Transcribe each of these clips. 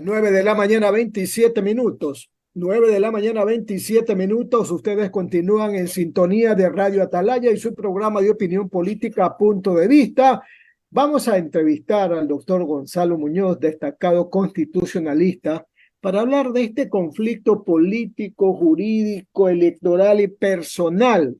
9 de la mañana, 27 minutos. 9 de la mañana, 27 minutos. Ustedes continúan en sintonía de Radio Atalaya y su programa de opinión política Punto de Vista. Vamos a entrevistar al doctor Gonzalo Muñoz, destacado constitucionalista, para hablar de este conflicto político, jurídico, electoral y personal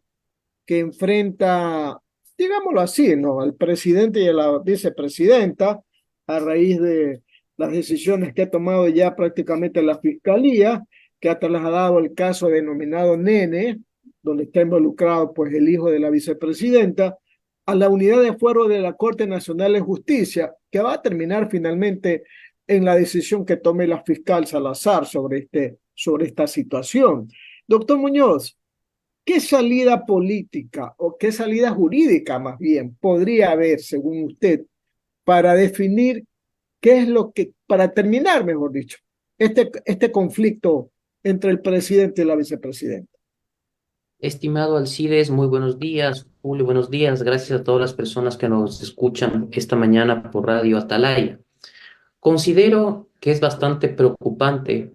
que enfrenta, digámoslo así, ¿no?, al presidente y a la vicepresidenta a raíz de las decisiones que ha tomado ya prácticamente la Fiscalía, que ha trasladado el caso denominado Nene, donde está involucrado pues el hijo de la vicepresidenta, a la unidad de fuero de la Corte Nacional de Justicia, que va a terminar finalmente en la decisión que tome la fiscal Salazar sobre esta situación. Doctor Muñoz, ¿qué salida política o qué salida jurídica más bien podría haber, según usted, para definir qué es lo que, para terminar, mejor dicho, este conflicto entre el presidente y la vicepresidenta? Estimado Alcides, muy buenos días. Julio, buenos días. Gracias a todas las personas que nos escuchan esta mañana por Radio Atalaya. Considero que es bastante preocupante,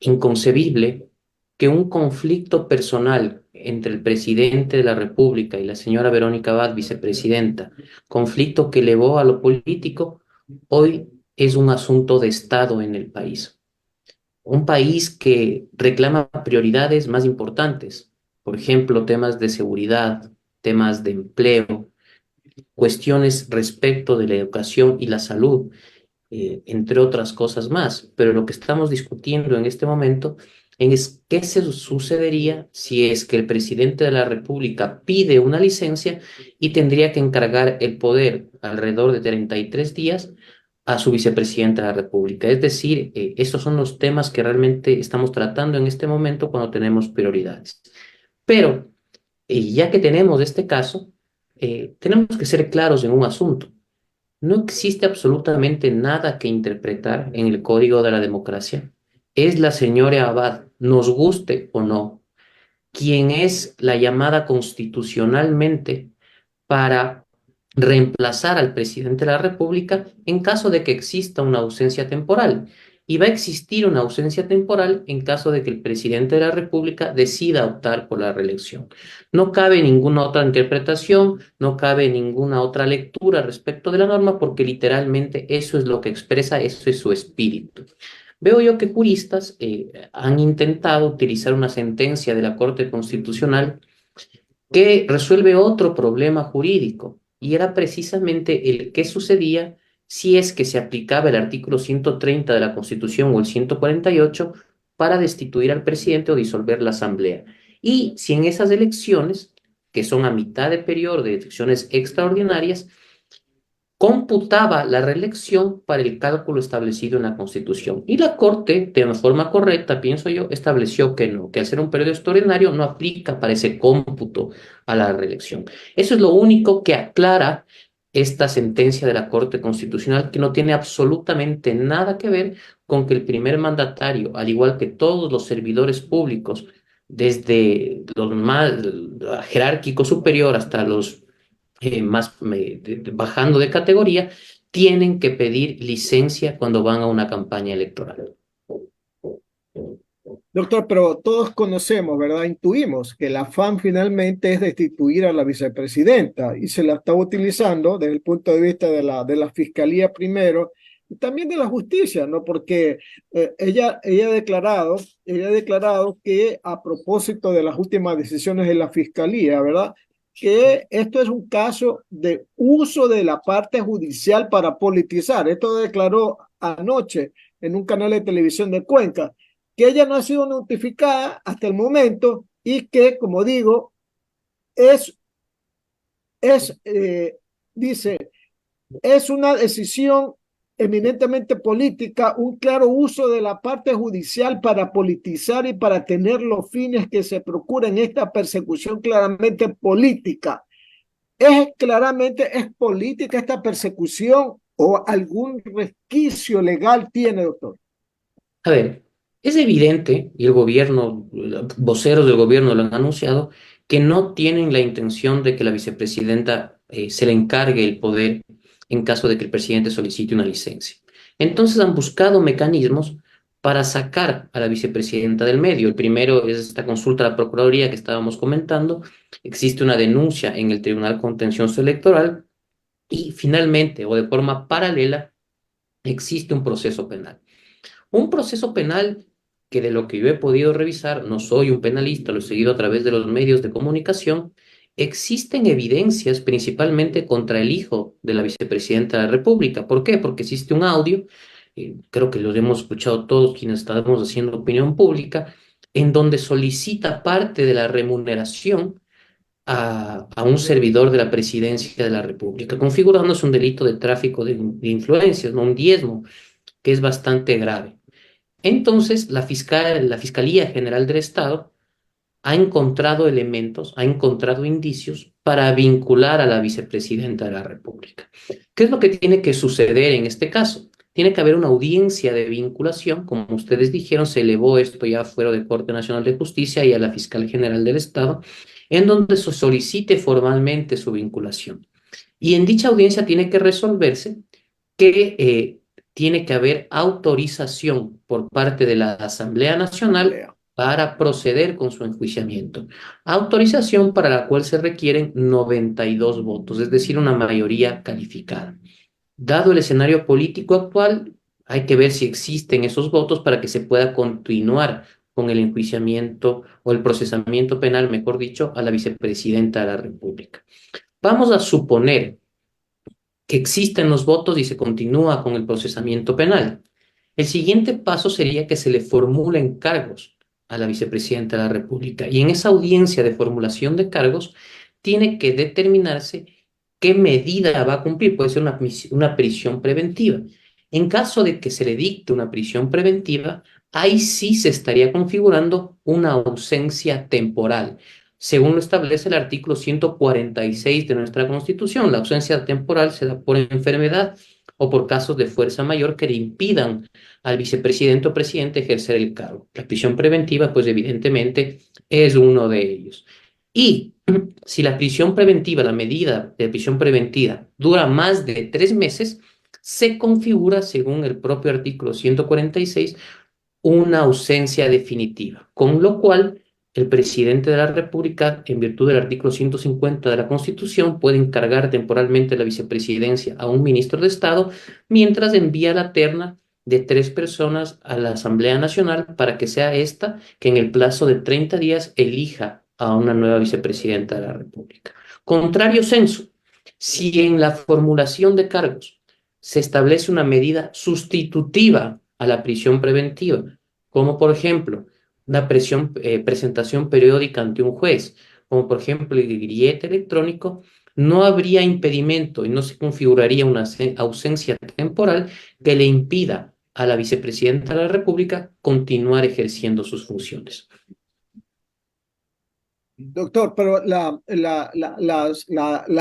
inconcebible, que un conflicto personal entre el presidente de la República y la señora Verónica Abad, vicepresidenta, conflicto que elevó a lo político, hoy es un asunto de Estado en el país. Un país que reclama prioridades más importantes, por ejemplo, temas de seguridad, temas de empleo, cuestiones respecto de la educación y la salud, entre otras cosas más. Pero lo que estamos discutiendo en este momento es qué se sucedería si es que el presidente de la República pide una licencia y tendría que encargar el poder alrededor de 33 días a su vicepresidenta de la República. Es decir, estos son los temas que realmente estamos tratando en este momento cuando tenemos prioridades. Pero ya que tenemos este caso, tenemos que ser claros en un asunto. No existe absolutamente nada que interpretar en el Código de la Democracia. Es la señora Abad, nos guste o no, quien es la llamada constitucionalmente para reemplazar al presidente de la República en caso de que exista una ausencia temporal. Y va a existir una ausencia temporal en caso de que el presidente de la República decida optar por la reelección. No cabe ninguna otra interpretación, no cabe ninguna otra lectura respecto de la norma, porque literalmente eso es lo que expresa, eso es su espíritu. Veo yo que juristas han intentado utilizar una sentencia de la Corte Constitucional que resuelve otro problema jurídico, y era precisamente el qué sucedía si es que se aplicaba el artículo 130 de la Constitución o el 148 para destituir al presidente o disolver la Asamblea. Y si en esas elecciones, que son a mitad de periodo de elecciones extraordinarias, computaba la reelección para el cálculo establecido en la Constitución. Y la Corte, de una forma correcta, pienso yo, estableció que no, que al ser un periodo extraordinario no aplica para ese cómputo a la reelección. Eso es lo único que aclara esta sentencia de la Corte Constitucional, que no tiene absolutamente nada que ver con que el primer mandatario, al igual que todos los servidores públicos, desde los más jerárquicos superior hasta los bajando de categoría, tienen que pedir licencia cuando van a una campaña electoral. Doctor, pero todos conocemos, ¿verdad? Intuimos que el afán finalmente es destituir a la vicepresidenta y se la está utilizando desde el punto de vista de la fiscalía primero y también de la justicia, ¿no? Porque ella ha declarado que a propósito de las últimas decisiones de la fiscalía, ¿verdad?, que esto es un caso de uso de la parte judicial para politizar. Esto declaró anoche en un canal de televisión de Cuenca, que ella no ha sido notificada hasta el momento y que, como digo, es, es dice, es una decisión eminentemente política, un claro uso de la parte judicial para politizar y para tener los fines que se procuran. Esta persecución claramente política. ¿Es política esta persecución o algún resquicio legal tiene, doctor? A ver, es evidente, y el gobierno, voceros del gobierno lo han anunciado, que no tienen la intención de que la vicepresidenta se le encargue el poder en caso de que el presidente solicite una licencia. Entonces han buscado mecanismos para sacar a la vicepresidenta del medio. El primero es esta consulta a la Procuraduría que estábamos comentando. Existe una denuncia en el Tribunal Contencioso Electoral y finalmente, o de forma paralela, existe un proceso penal. Un proceso penal que de lo que yo he podido revisar, no soy un penalista, lo he seguido a través de los medios de comunicación, existen evidencias principalmente contra el hijo de la vicepresidenta de la República. ¿Por qué? Porque existe un audio, creo que lo hemos escuchado todos quienes estamos haciendo opinión pública, en donde solicita parte de la remuneración a un servidor de la presidencia de la República, configurándose un delito de tráfico de influencias, no un diezmo, que es bastante grave. Entonces, la Fiscalía General del Estado ha encontrado elementos, ha encontrado indicios para vincular a la vicepresidenta de la República. ¿Qué es lo que tiene que suceder en este caso? Tiene que haber una audiencia de vinculación, como ustedes dijeron, se elevó esto ya fuera de Corte Nacional de Justicia y a la Fiscal General del Estado, en donde se solicite formalmente su vinculación. Y en dicha audiencia tiene que resolverse que tiene que haber autorización por parte de la Asamblea Nacional para proceder con su enjuiciamiento. Autorización para la cual se requieren 92 votos, es decir, una mayoría calificada. Dado el escenario político actual, hay que ver si existen esos votos para que se pueda continuar con el enjuiciamiento o el procesamiento penal, mejor dicho, a la vicepresidenta de la República. Vamos a suponer que existen los votos y se continúa con el procesamiento penal. El siguiente paso sería que se le formulen cargos a la vicepresidenta de la República y en esa audiencia de formulación de cargos tiene que determinarse qué medida va a cumplir. Puede ser una prisión preventiva. En caso de que se le dicte una prisión preventiva, ahí sí se estaría configurando una ausencia temporal. Según lo establece el artículo 146 de nuestra Constitución, la ausencia temporal se da por enfermedad o por casos de fuerza mayor que le impidan al vicepresidente o presidente ejercer el cargo. La prisión preventiva, pues evidentemente, es uno de ellos. Y si la prisión preventiva, la medida de prisión preventiva dura más de 3 meses, se configura, según el propio artículo 146, una ausencia definitiva, con lo cual el presidente de la República, en virtud del artículo 150 de la Constitución, puede encargar temporalmente la vicepresidencia a un ministro de Estado, mientras envía la terna de 3 personas a la Asamblea Nacional para que sea esta que en el plazo de 30 días elija a una nueva vicepresidenta de la República. Contrario censo, si en la formulación de cargos se establece una medida sustitutiva a la prisión preventiva, como por ejemplo una presentación periódica ante un juez, como por ejemplo el grillete electrónico, no habría impedimento y no se configuraría una ausencia temporal que le impida a la vicepresidenta de la República continuar ejerciendo sus funciones. Doctor, pero la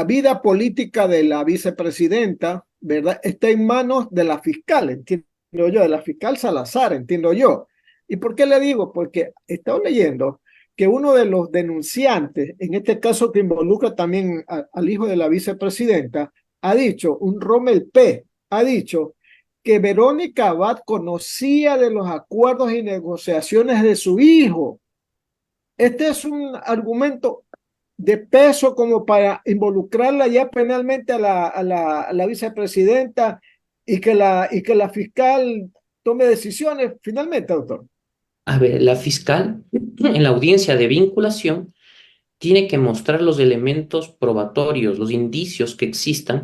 vida política de la vicepresidenta, ¿verdad? Está en manos de la fiscal, entiendo yo, de la fiscal Salazar, entiendo yo. ¿Y por qué le digo? Porque he estado leyendo que uno de los denunciantes, en este caso que involucra también al hijo de la vicepresidenta, ha dicho, un Rommel P., ha dicho que Verónica Abad conocía de los acuerdos y negociaciones de su hijo. Este es un argumento de peso como para involucrarla ya penalmente a la vicepresidenta y que la fiscal tome decisiones finalmente, doctor. A ver, la fiscal en la audiencia de vinculación tiene que mostrar los elementos probatorios, los indicios que existan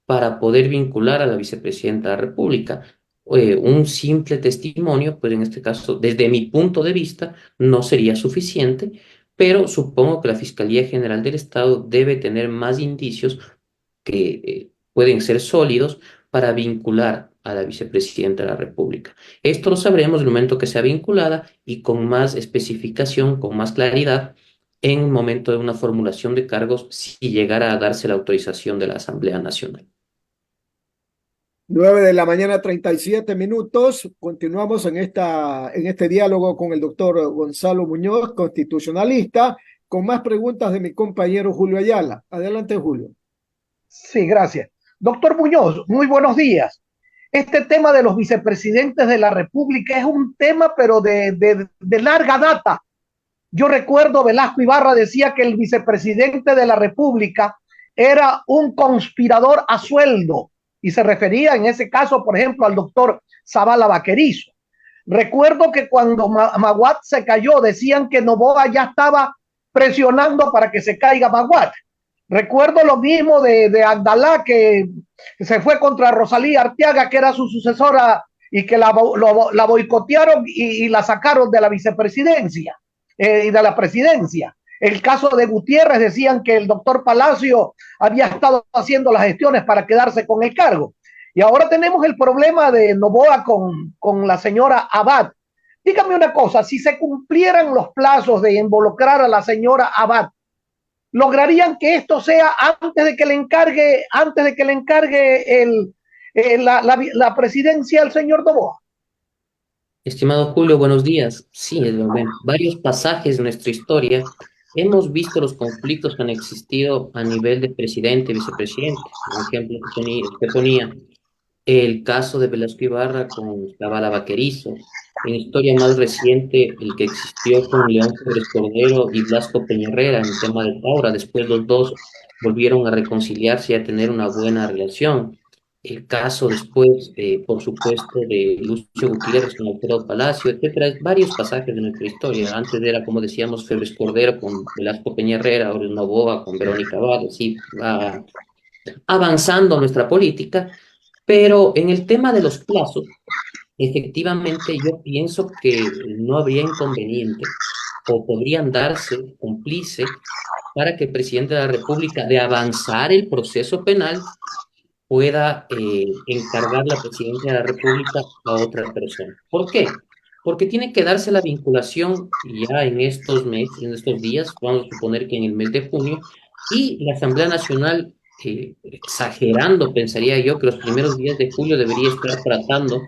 para poder vincular a la vicepresidenta de la República. Un simple testimonio, pues en este caso, desde mi punto de vista, no sería suficiente, pero supongo que la Fiscalía General del Estado debe tener más indicios que pueden ser sólidos para vincular a la vicepresidenta de la República. Esto lo sabremos en el momento que sea vinculada y con más especificación, con más claridad, en el momento de una formulación de cargos, si llegara a darse la autorización de la Asamblea Nacional. 9 de la mañana, 37 minutos. Continuamos en este diálogo con el doctor Gonzalo Muñoz, constitucionalista, con más preguntas de mi compañero Julio Ayala. Adelante, Julio. Sí, gracias. Doctor Muñoz, muy buenos días. este tema de los vicepresidentes de la República es un tema, pero de larga data. Yo recuerdo Velasco Ibarra decía que el vicepresidente de la República era un conspirador a sueldo y se refería en ese caso, por ejemplo, al doctor Zavala Vaquerizo. Recuerdo que cuando Maguad se cayó decían que Noboa ya estaba presionando para que se caiga Maguad. Recuerdo lo mismo de Abdalá, que se fue contra Rosalía Arteaga, que era su sucesora, y que la boicotearon y la sacaron de la vicepresidencia y de la presidencia. El caso de Gutiérrez, decían que el doctor Palacio había estado haciendo las gestiones para quedarse con el cargo. Y ahora tenemos el problema de Noboa con la señora Abad. Dígame una cosa, si se cumplieran los plazos de involucrar a la señora Abad, ¿lograrían que esto sea antes de que le encargue la presidencia al señor Noboa? Estimado Julio, buenos días. Sí, en varios pasajes de nuestra historia hemos visto los conflictos que han existido a nivel de presidente, vicepresidente. Por ejemplo, usted ponía el caso de Velasco Ibarra con Zavala Vaquerizo. En historia más reciente, el que existió con León Febres Cordero y Blasco Peñarrera en el tema de Taura. Después los dos volvieron a reconciliarse y a tener una buena relación. El caso después, por supuesto, de Lucio Gutiérrez con Alfredo Palacio, etcétera. Varios pasajes de nuestra historia. Antes era, como decíamos, Febres Cordero con Velasco Peñarrera, ahora es Noboa con Verónica Abad. Así va avanzando nuestra política. Pero en el tema de los plazos, efectivamente yo pienso que no habría inconveniente o podrían darse cómplice para que el presidente de la República, de avanzar el proceso penal, pueda encargar la presidencia de la República a otra persona. ¿Por qué? Porque tiene que darse la vinculación ya en estos meses, en estos días, vamos a suponer que en el mes de junio, y la Asamblea Nacional, exagerando, pensaría yo que los primeros días de julio debería estar tratando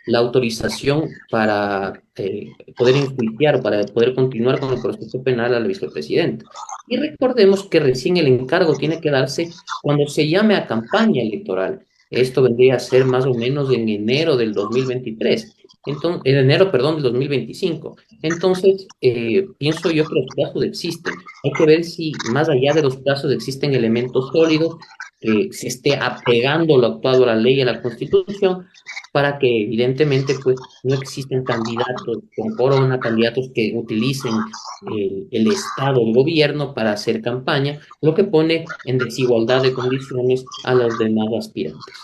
la autorización para poder enjuiciar, para poder continuar con el proceso penal al vicepresidente. Y recordemos que recién el encargo tiene que darse cuando se llame a campaña electoral. Esto vendría a ser más o menos en enero del 2023. Entonces, en enero, perdón, del 2025. Entonces, pienso yo que los plazos existen. Hay que ver si más allá de los plazos existen elementos sólidos, se esté apegando lo actuado a la ley y a la Constitución, para que evidentemente pues no existen candidatos con corona, candidatos que utilicen el Estado, el gobierno para hacer campaña, lo que pone en desigualdad de condiciones a los demás aspirantes.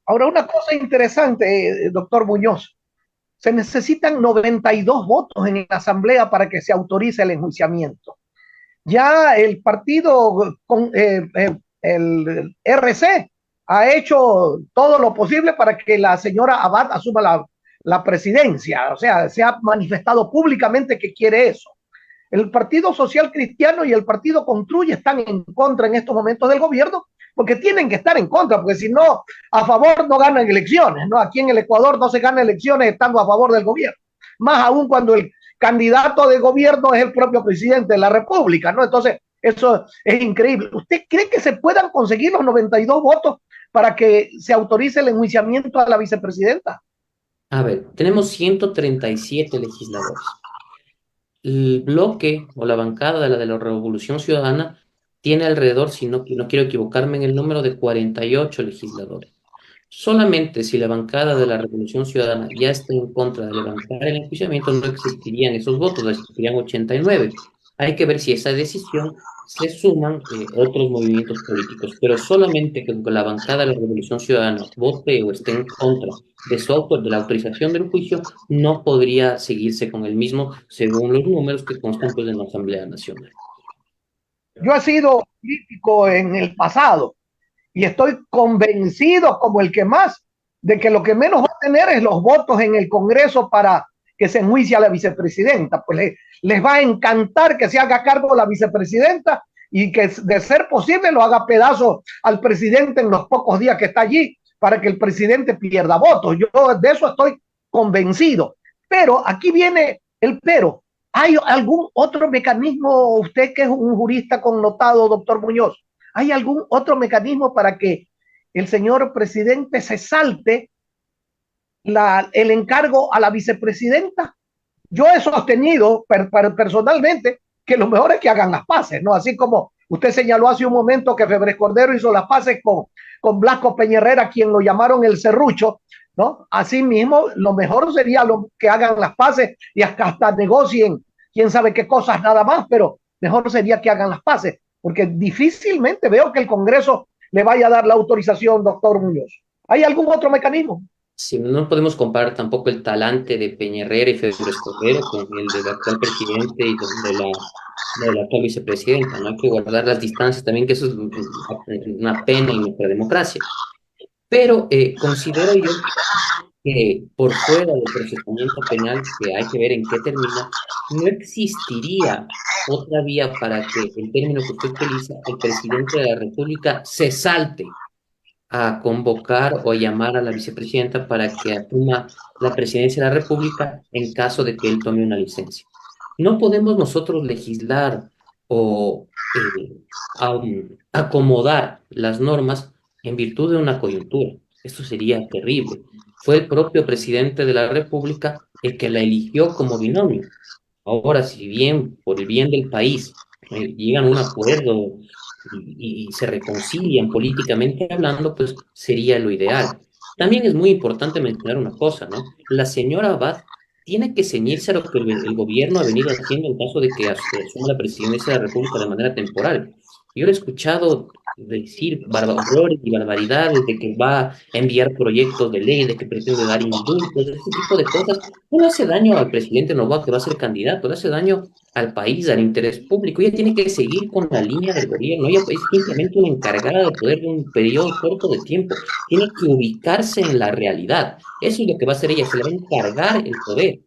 Ahora, una cosa interesante, doctor Muñoz, se necesitan 92 votos en la Asamblea para que se autorice el enjuiciamiento. Ya el partido, el RC, ha hecho todo lo posible para que la señora Abad asuma la presidencia, o sea, se ha manifestado públicamente que quiere eso. El Partido Social Cristiano y el Partido Construye están en contra en estos momentos del gobierno, porque tienen que estar en contra, porque si no, a favor no ganan elecciones, ¿no? Aquí en el Ecuador no se ganan elecciones estando a favor del gobierno, más aún cuando el candidato de gobierno es el propio presidente de la República, ¿no? Entonces, eso es increíble. ¿Usted cree que se puedan conseguir los 92 votos para que se autorice el enjuiciamiento a la vicepresidenta? A ver, tenemos 137 legisladores. El bloque o la bancada de la Revolución Ciudadana tiene alrededor, si no, no quiero equivocarme en el número, de 48 legisladores. Solamente si la bancada de la Revolución Ciudadana ya está en contra de levantar el enjuiciamiento, no existirían esos votos, existirían 89. Hay que ver si esa decisión se suman otros movimientos políticos, pero solamente que la bancada de la Revolución Ciudadana vote o esté en contra de la autorización del juicio, no podría seguirse con el mismo según los números que constan pues, en la Asamblea Nacional. Yo he sido político en el pasado y estoy convencido como el que más de que lo que menos va a tener es los votos en el Congreso para que se enjuicie a la vicepresidenta. Pues les va a encantar que se haga cargo la vicepresidenta y que de ser posible lo haga pedazo al presidente en los pocos días que está allí para que el presidente pierda votos. Yo de eso estoy convencido. Pero aquí viene el pero. ¿Hay algún otro mecanismo, usted que es un jurista connotado, doctor Muñoz, hay algún otro mecanismo para que el señor presidente se salte el encargo a la vicepresidenta. Yo he sostenido personalmente que lo mejor es que hagan las paces, ¿no? Así como usted señaló hace un momento que Febres Cordero hizo las paces con Blasco Peña, quien lo llamaron el serrucho, ¿no? Así mismo, lo mejor sería que hagan las paces y hasta negocien quién sabe qué cosas nada más, pero mejor sería que hagan las paces, porque difícilmente veo que el Congreso le vaya a dar la autorización, doctor Muñoz. ¿Hay algún otro mecanismo? Sí, no podemos comparar tampoco el talante de Peña Herrera y Febres Cordero con el del actual presidente y de la actual vicepresidenta. No hay que guardar las distancias también, que eso es una pena en nuestra democracia. Pero considero yo que por fuera del procesamiento penal, que hay que ver en qué termina, no existiría otra vía para que el término que usted utiliza, el presidente de la República, se salte a convocar o llamar a la vicepresidenta para que asuma la presidencia de la República en caso de que él tome una licencia. No podemos nosotros legislar o acomodar las normas en virtud de una coyuntura. Esto sería terrible. Fue el propio presidente de la República el que la eligió como binomio. Ahora, si bien por el bien del país llegan a un acuerdo y se reconcilian políticamente hablando, pues sería lo ideal. También es muy importante mencionar una cosa, ¿no? La señora Abad tiene que ceñirse a lo que el gobierno ha venido haciendo en caso de que asuma la presidencia de la República de manera temporal. Yo lo he escuchado decir horrores y barbaridades de que va a enviar proyectos de ley, de que pretende dar indultos, ese tipo de cosas. No le hace daño al presidente Noboa, que va a ser candidato, le hace daño al país, al interés público. Ella tiene que seguir con la línea del gobierno. Ella es simplemente una encargada de poder de un periodo corto de tiempo. Tiene que ubicarse en la realidad. Eso es lo que va a hacer ella, se le va a encargar el poder.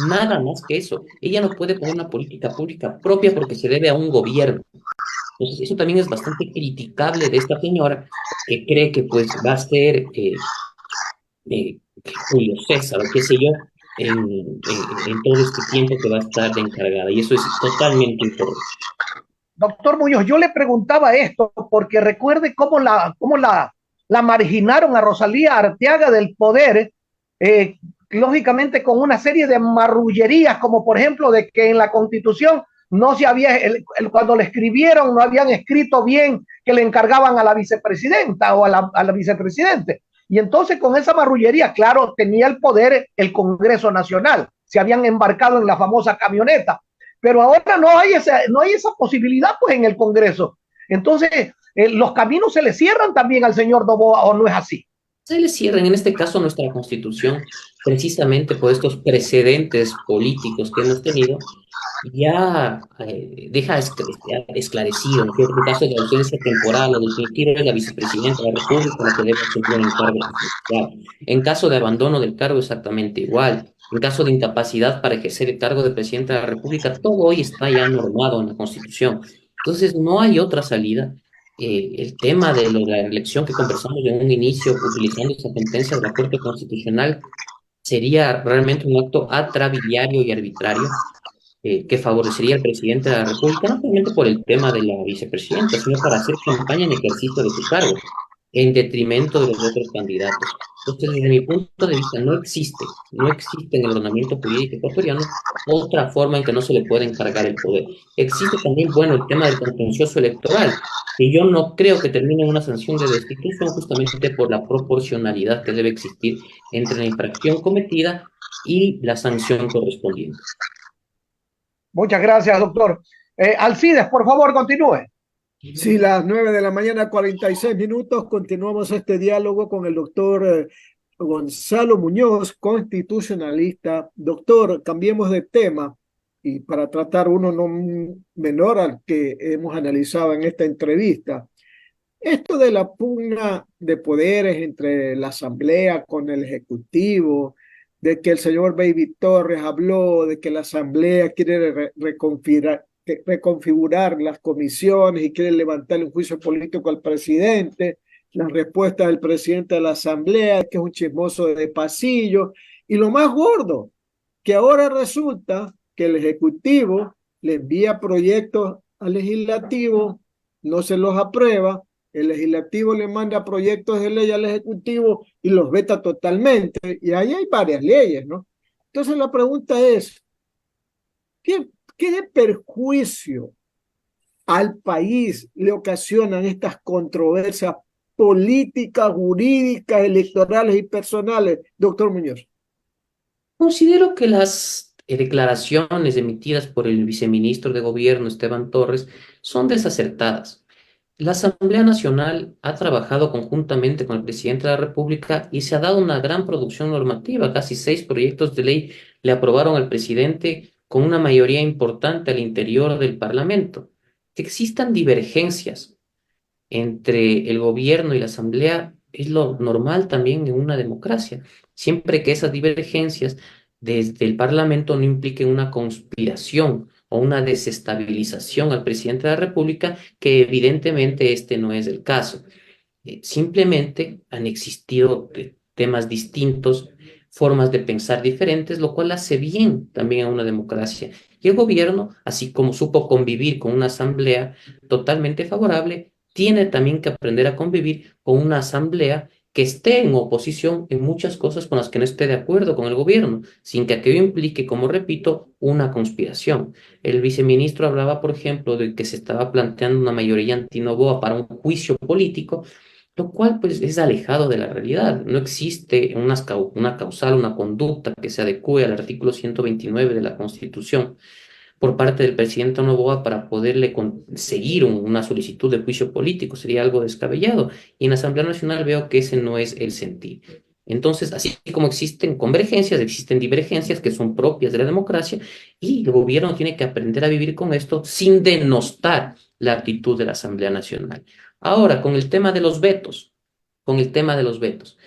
Nada más que eso. Ella no puede poner una política pública propia porque se debe a un gobierno. Entonces, eso también es bastante criticable de esta señora que cree que pues va a ser Julio César o qué sé yo en todo este tiempo que va a estar de encargada. Y eso es totalmente incorrecto. Doctor Muñoz, yo le preguntaba esto porque recuerde cómo la marginaron a Rosalía Arteaga del poder, eh, lógicamente con una serie de marrullerías, como por ejemplo de que en la Constitución no se había, cuando le escribieron, no habían escrito bien que le encargaban a la vicepresidenta o a la vicepresidente. Y entonces con esa marrullería, claro, tenía el poder el Congreso Nacional, se habían embarcado en la famosa camioneta, pero ahora no hay esa posibilidad pues en el Congreso. Entonces, los caminos se le cierran también al señor Noboa, ¿o no es así? Se le cierran, en este caso, nuestra Constitución, precisamente por estos precedentes políticos que hemos tenido, ya deja esclarecido que en caso de ausencia temporal o definitiva es la vicepresidenta de la República la que debe asumir el cargo presidencial. En caso de abandono del cargo, exactamente igual. En caso de incapacidad para ejercer el cargo de presidenta de la República, todo hoy está ya normado en la Constitución. Entonces, no hay otra salida. El tema de la elección que conversamos en un inicio, utilizando esa sentencia de la Corte Constitucional, sería realmente un acto atrabiliario y arbitrario que favorecería al presidente de la República, no solamente por el tema de la vicepresidenta, sino para hacer campaña en ejercicio de su cargo, en detrimento de los otros candidatos. Entonces, desde mi punto de vista, no existe en el ordenamiento jurídico ecuatoriano otra forma en que no se le pueda encargar el poder. Existe también, bueno, el tema del contencioso electoral, que yo no creo que termine en una sanción de destitución justamente por la proporcionalidad que debe existir entre la infracción cometida y la sanción correspondiente. Muchas gracias, doctor. Alcides, por favor, continúe. Sí, las 9 de la mañana, 46 minutos. Continuamos este diálogo con el doctor Gonzalo Muñoz, constitucionalista. Doctor, cambiemos de tema y para tratar uno no menor al que hemos analizado en esta entrevista. Esto de la pugna de poderes entre la Asamblea con el Ejecutivo, de que el señor Baby Torres habló de que la Asamblea quiere reconfigurar las comisiones y quiere levantarle un juicio político al presidente, las respuestas del presidente de la Asamblea, que es un chismoso de pasillo, y lo más gordo, que ahora resulta que el Ejecutivo le envía proyectos al Legislativo, no se los aprueba, el legislativo le manda proyectos de ley al ejecutivo y los veta totalmente, y ahí hay varias leyes, ¿no? Entonces la pregunta es, ¿qué de perjuicio al país le ocasionan estas controversias políticas, jurídicas, electorales y personales, doctor Muñoz? Considero que las declaraciones emitidas por el viceministro de Gobierno, Esteban Torres, son desacertadas. La Asamblea Nacional ha trabajado conjuntamente con el presidente de la República y se ha dado una gran producción normativa. Casi 6 proyectos de ley le aprobaron al presidente con una mayoría importante al interior del Parlamento. Que existan divergencias entre el gobierno y la asamblea es lo normal también en una democracia, siempre que esas divergencias desde el Parlamento no impliquen una conspiración o una desestabilización al presidente de la República, que evidentemente este no es el caso. Simplemente han existido temas distintos, formas de pensar diferentes, lo cual hace bien también a una democracia. Y el gobierno, así como supo convivir con una asamblea totalmente favorable, tiene también que aprender a convivir con una asamblea que esté en oposición en muchas cosas con las que no esté de acuerdo con el gobierno, sin que aquello implique, como repito, una conspiración. El viceministro hablaba, por ejemplo, de que se estaba planteando una mayoría anti-Noboa para un juicio político, lo cual pues es alejado de la realidad. No existe una causal, una conducta que se adecue al artículo 129 de la Constitución por parte del presidente Noboa para poderle seguir una solicitud de juicio político. Sería algo descabellado. Y en la Asamblea Nacional veo que ese no es el sentir. Entonces, así como existen convergencias, existen divergencias que son propias de la democracia, y el gobierno tiene que aprender a vivir con esto sin denostar la actitud de la Asamblea Nacional. Ahora, con el tema de los vetos, con el tema de los vetos.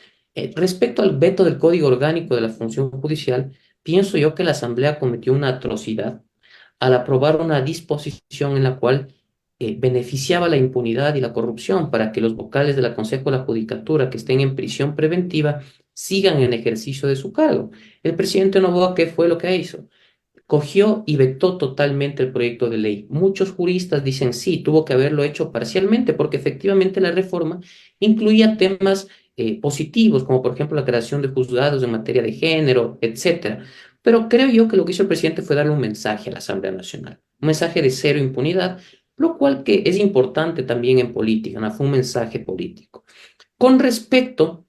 Respecto al veto del Código Orgánico de la Función Judicial, pienso yo que la Asamblea cometió una atrocidad al aprobar una disposición en la cual beneficiaba la impunidad y la corrupción para que los vocales de la Consejo de la Judicatura que estén en prisión preventiva sigan en ejercicio de su cargo. El presidente Noboa, ¿qué fue lo que hizo? Cogió y vetó totalmente el proyecto de ley. Muchos juristas dicen sí, tuvo que haberlo hecho parcialmente, porque efectivamente la reforma incluía temas positivos, como por ejemplo la creación de juzgados en materia de género, etcétera. Pero creo yo que lo que hizo el presidente fue darle un mensaje a la Asamblea Nacional, un mensaje de cero impunidad, lo cual que es importante también en política, ¿no? Fue un mensaje político. Con respecto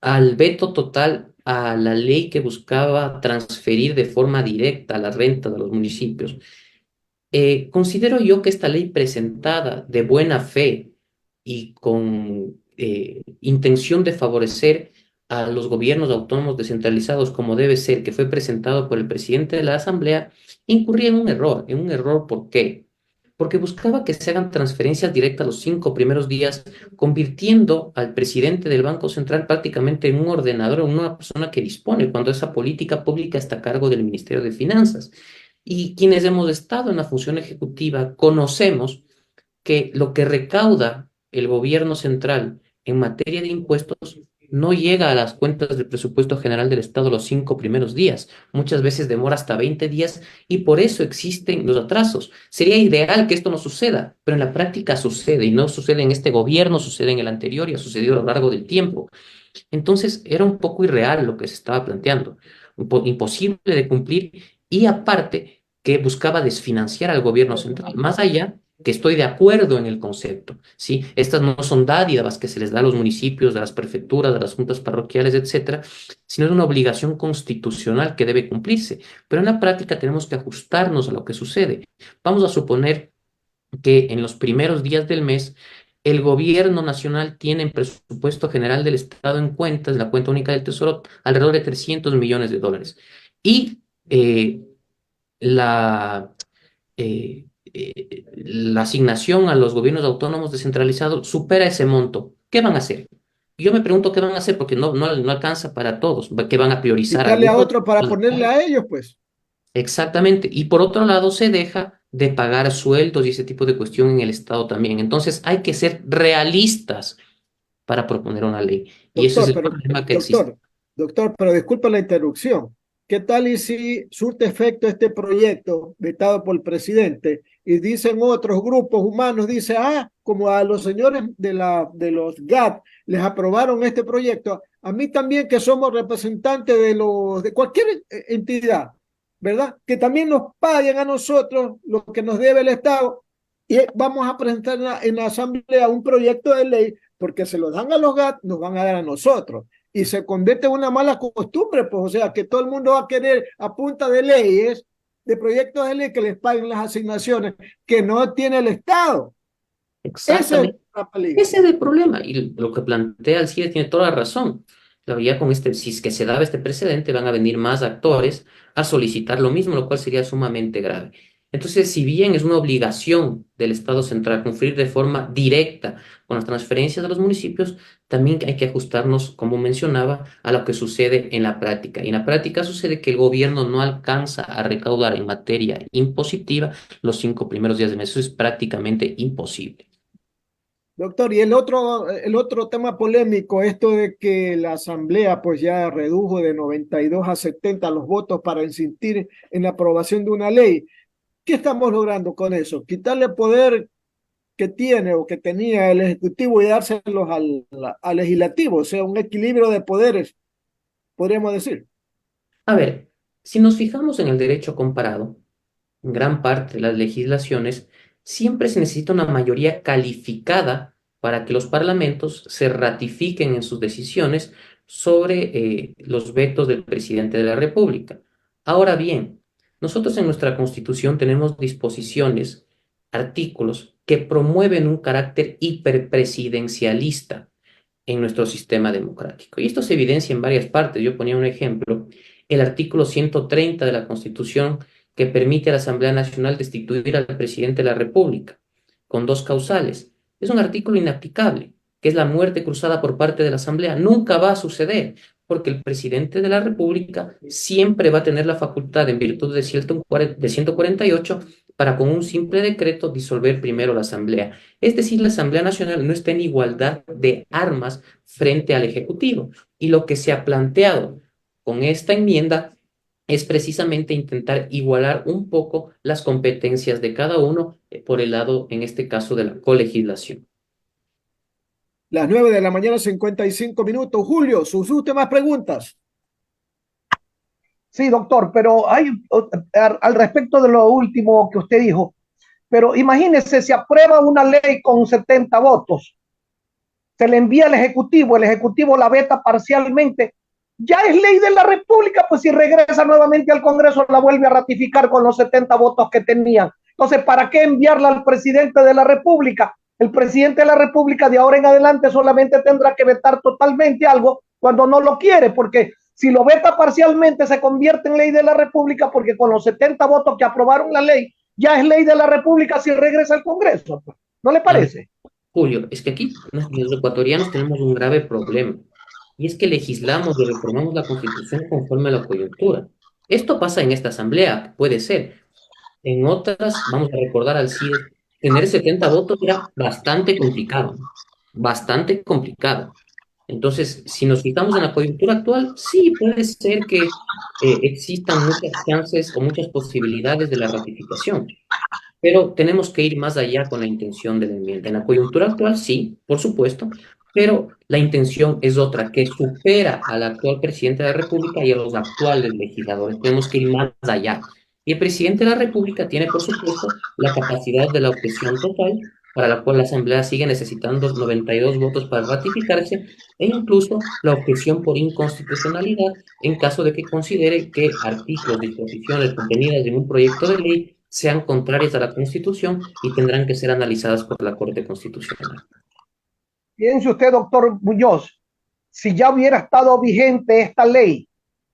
al veto total a la ley que buscaba transferir de forma directa la renta de los municipios, considero yo que esta ley presentada de buena fe y con intención de favorecer a los gobiernos autónomos descentralizados como debe ser, que fue presentado por el presidente de la Asamblea, incurría en un error. ¿En un error por qué? Porque buscaba que se hagan transferencias directas los 5 primeros días, convirtiendo al presidente del Banco Central prácticamente en un ordenador, en una persona que dispone, cuando esa política pública está a cargo del Ministerio de Finanzas. Y quienes hemos estado en la función ejecutiva conocemos que lo que recauda el gobierno central en materia de impuestos no llega a las cuentas del presupuesto general del Estado los 5 primeros días. Muchas veces demora hasta 20 días y por eso existen los atrasos. Sería ideal que esto no suceda, pero en la práctica sucede, y no sucede en este gobierno, sucede en el anterior y ha sucedido a lo largo del tiempo. Entonces era un poco irreal lo que se estaba planteando, imposible de cumplir, y aparte que buscaba desfinanciar al gobierno central, más allá que estoy de acuerdo en el concepto, ¿sí? Estas no son dádivas que se les da a los municipios, a las prefecturas, a las juntas parroquiales, etcétera, sino es una obligación constitucional que debe cumplirse. Pero en la práctica tenemos que ajustarnos a lo que sucede. Vamos a suponer que en los primeros días del mes el gobierno nacional tiene en presupuesto general del Estado en cuentas, la cuenta única del Tesoro, alrededor de 300 millones de dólares. Y la, la asignación a los gobiernos autónomos descentralizados supera ese monto. ¿Qué van a hacer? Yo me pregunto qué van a hacer, porque no alcanza para todos. ¿Qué van a priorizar? Quitarle a Algunos. otro para ponerle a ellos, pues. Exactamente. Y por otro lado, se deja de pagar sueldos y ese tipo de cuestión en el Estado también. Entonces, hay que ser realistas para proponer una ley. Y ese es Doctor, el pero, problema que existe. doctor, pero disculpa la interrupción. ¿qué tal y si surte efecto este proyecto vetado por el presidente y dicen otros grupos humanos, dice, como a los señores de los GATT les aprobaron este proyecto, a mí también que somos representantes de cualquier entidad, ¿verdad? Que también nos paguen a nosotros lo que nos debe el Estado y vamos a presentar en la Asamblea un proyecto de ley porque se lo dan a los GATT, nos van a dar a nosotros y se convierte en una mala costumbre, pues, o sea, que todo el mundo va a querer a punta de leyes, de proyectos de ley que les paguen las asignaciones que no tiene el Estado. Exactamente. Peligro. Ese es el problema. Y lo que plantea el CIE tiene toda la razón. Todavía con si es que se daba este precedente, van a venir más actores a solicitar lo mismo, lo cual sería sumamente grave. Entonces, si bien es una obligación del Estado central cumplir de forma directa con las transferencias a los municipios, también hay que ajustarnos, como mencionaba, a lo que sucede en la práctica. Y en la práctica sucede que el gobierno no alcanza a recaudar en materia impositiva los 5 primeros días de mes. Eso es prácticamente imposible. Doctor, y el otro tema polémico, esto de que la Asamblea pues ya redujo de 92 a 70 los votos para insistir en la aprobación de una ley. ¿Qué estamos logrando con eso? Quitarle poder que tiene o que tenía el Ejecutivo y dárselos al Legislativo, o sea, un equilibrio de poderes, podríamos decir. A ver, si nos fijamos en el derecho comparado, en gran parte de las legislaciones, siempre se necesita una mayoría calificada para que los parlamentos se ratifiquen en sus decisiones sobre los vetos del presidente de la República. Ahora bien, nosotros en nuestra Constitución tenemos disposiciones, artículos que promueven un carácter hiperpresidencialista en nuestro sistema democrático. Y esto se evidencia en varias partes. Yo ponía un ejemplo, el artículo 130 de la Constitución que permite a la Asamblea Nacional destituir al presidente de la República con 2 causales. Es un artículo inaplicable, que es la muerte cruzada por parte de la Asamblea. Nunca va a suceder, porque el presidente de la República siempre va a tener la facultad, en virtud de 148, para con un simple decreto disolver primero la Asamblea. Es decir, la Asamblea Nacional no está en igualdad de armas frente al Ejecutivo. Y lo que se ha planteado con esta enmienda es precisamente intentar igualar un poco las competencias de cada uno por el lado, en este caso, de la colegislación. Las 9 de la mañana, 55 minutos. Julio, sus últimas preguntas. Sí, doctor, pero hay al respecto de lo último que usted dijo, pero imagínese, se aprueba una ley con 70 votos, se le envía al Ejecutivo, el Ejecutivo la veta parcialmente, ya es ley de la República, pues si regresa nuevamente al Congreso la vuelve a ratificar con los 70 votos que tenían. Entonces, ¿para qué enviarla al presidente de la República? El presidente de la República de ahora en adelante solamente tendrá que vetar totalmente algo cuando no lo quiere, porque si lo veta parcialmente se convierte en ley de la República, porque con los 70 votos que aprobaron la ley, ya es ley de la República si regresa al Congreso. ¿No le parece? Julio, es que aquí los ecuatorianos tenemos un grave problema, y es que legislamos y reformamos la Constitución conforme a la coyuntura. Esto pasa en esta asamblea, puede ser. En otras, vamos a recordar al CIE, tener 70 votos era bastante complicado, bastante complicado. Entonces, si nos fijamos en la coyuntura actual, sí puede ser que existan muchas chances o muchas posibilidades de la ratificación, pero tenemos que ir más allá con la intención de la enmienda. En la coyuntura actual, sí, por supuesto, pero la intención es otra, que supera al actual presidente de la República y a los actuales legisladores. Tenemos que ir más allá. Y el presidente de la República tiene, por supuesto, la capacidad de la objeción total, para la cual la Asamblea sigue necesitando 92 votos para ratificarse, e incluso la objeción por inconstitucionalidad en caso de que considere que artículos, disposiciones contenidas en un proyecto de ley sean contrarias a la Constitución y tendrán que ser analizadas por la Corte Constitucional. Piense usted, doctor Muñoz, si ya hubiera estado vigente esta ley,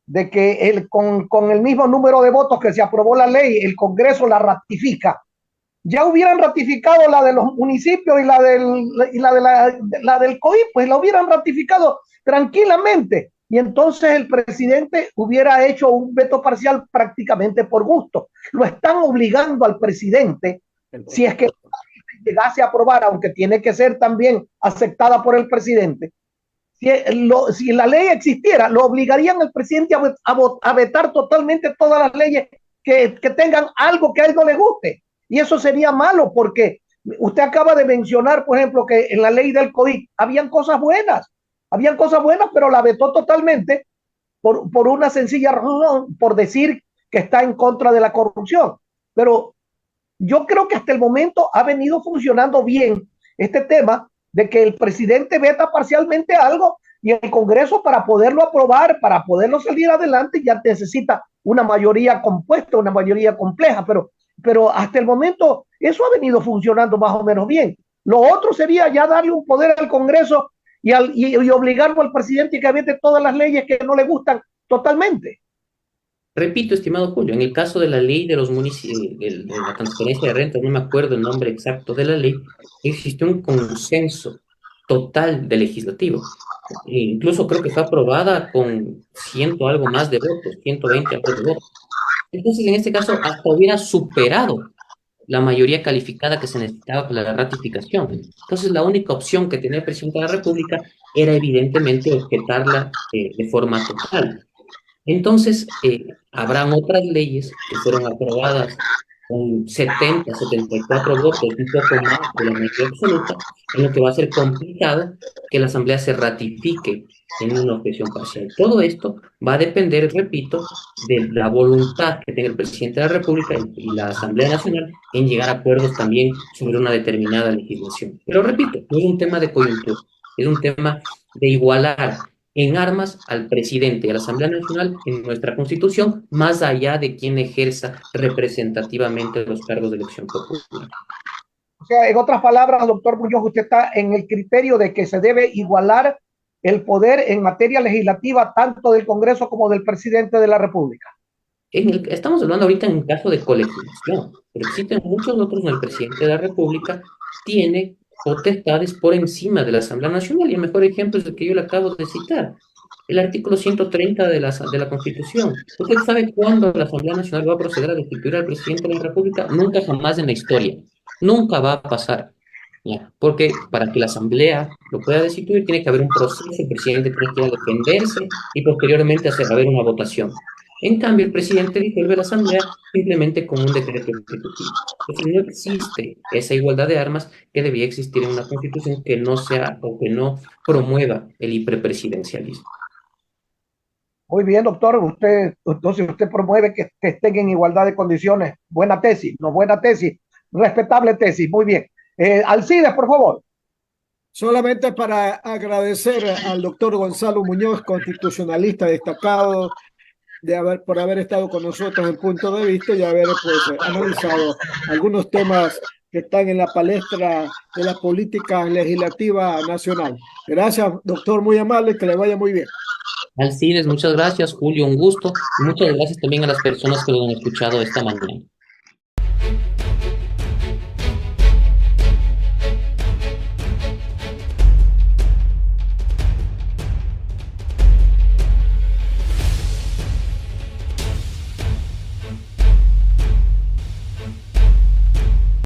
de que con el mismo número de votos que se aprobó la ley, el Congreso la ratifica, ya hubieran ratificado la de los municipios y la del COI, pues la hubieran ratificado tranquilamente. Y entonces el presidente hubiera hecho un veto parcial prácticamente por gusto. Lo están obligando al presidente, si es que llegase a aprobar, aunque tiene que ser también aceptada por el presidente, si la ley existiera, lo obligarían al presidente a vetar totalmente todas las leyes que tengan algo que a él no le guste. Y eso sería malo porque usted acaba de mencionar, por ejemplo, que en la ley del COVID habían cosas buenas, pero la vetó totalmente por una sencilla razón, por decir que está en contra de la corrupción. Pero yo creo que hasta el momento ha venido funcionando bien este tema de que el presidente veta parcialmente algo y el Congreso, para poderlo aprobar, para poderlo salir adelante, ya necesita una mayoría compuesta, una mayoría compleja, pero hasta el momento eso ha venido funcionando más o menos bien. Lo otro sería ya darle un poder al Congreso y obligarlo al presidente que vete todas las leyes que no le gustan totalmente. Repito, estimado Julio, en el caso de la ley de los municipios, de la transferencia de renta, no me acuerdo el nombre exacto de la ley, existió un consenso total del legislativo. E incluso creo que fue aprobada con ciento algo más de votos, 120 algo de votos. Entonces, en este caso, hasta hubiera superado la mayoría calificada que se necesitaba para la ratificación. Entonces, la única opción que tenía el presidente de la República era evidentemente objetarla de forma total. Entonces, habrán otras leyes que fueron aprobadas con 74 votos, un poco más de la mayoría absoluta, en lo que va a ser complicado que la Asamblea se ratifique en una objeción parcial. Todo esto va a depender, repito, de la voluntad que tenga el presidente de la República y la Asamblea Nacional en llegar a acuerdos también sobre una determinada legislación. Pero repito, no es un tema de coyuntura, es un tema de igualar en armas al presidente y a la Asamblea Nacional en nuestra Constitución, más allá de quien ejerza representativamente los cargos de elección popular. O sea, en otras palabras, doctor Muñoz, usted está en el criterio de que se debe igualar el poder en materia legislativa tanto del Congreso como del presidente de la República. Estamos hablando ahorita en un caso de colegislación, pero existen muchos otros en el presidente de la República tiene potestades por encima de la Asamblea Nacional, y el mejor ejemplo es el que yo le acabo de citar, el artículo 130 de la Constitución. ¿Usted sabe cuándo la Asamblea Nacional va a proceder a destituir al presidente de la República? Nunca jamás en la historia. Nunca va a pasar. ¿Ya? Porque para que la Asamblea lo pueda destituir tiene que haber un proceso, el presidente tiene que ir a defenderse y posteriormente haber una votación. En cambio, el presidente disuelve la Asamblea simplemente con un decreto ejecutivo. Entonces, no existe esa igualdad de armas que debía existir en una Constitución que no sea o que no promueva el hiperpresidencialismo. Muy bien, doctor. Entonces usted promueve que estén en igualdad de condiciones. Buena tesis, no buena tesis, respetable tesis. Muy bien. Alcides, por favor. Solamente para agradecer al doctor Gonzalo Muñoz, constitucionalista destacado, por haber estado con nosotros en Punto de Vista y haber analizado algunos temas que están en la palestra de la política legislativa nacional. Gracias, doctor, muy amable, que le vaya muy bien. Alcides, muchas gracias. Julio, un gusto. Y muchas gracias también a las personas que lo han escuchado esta mañana.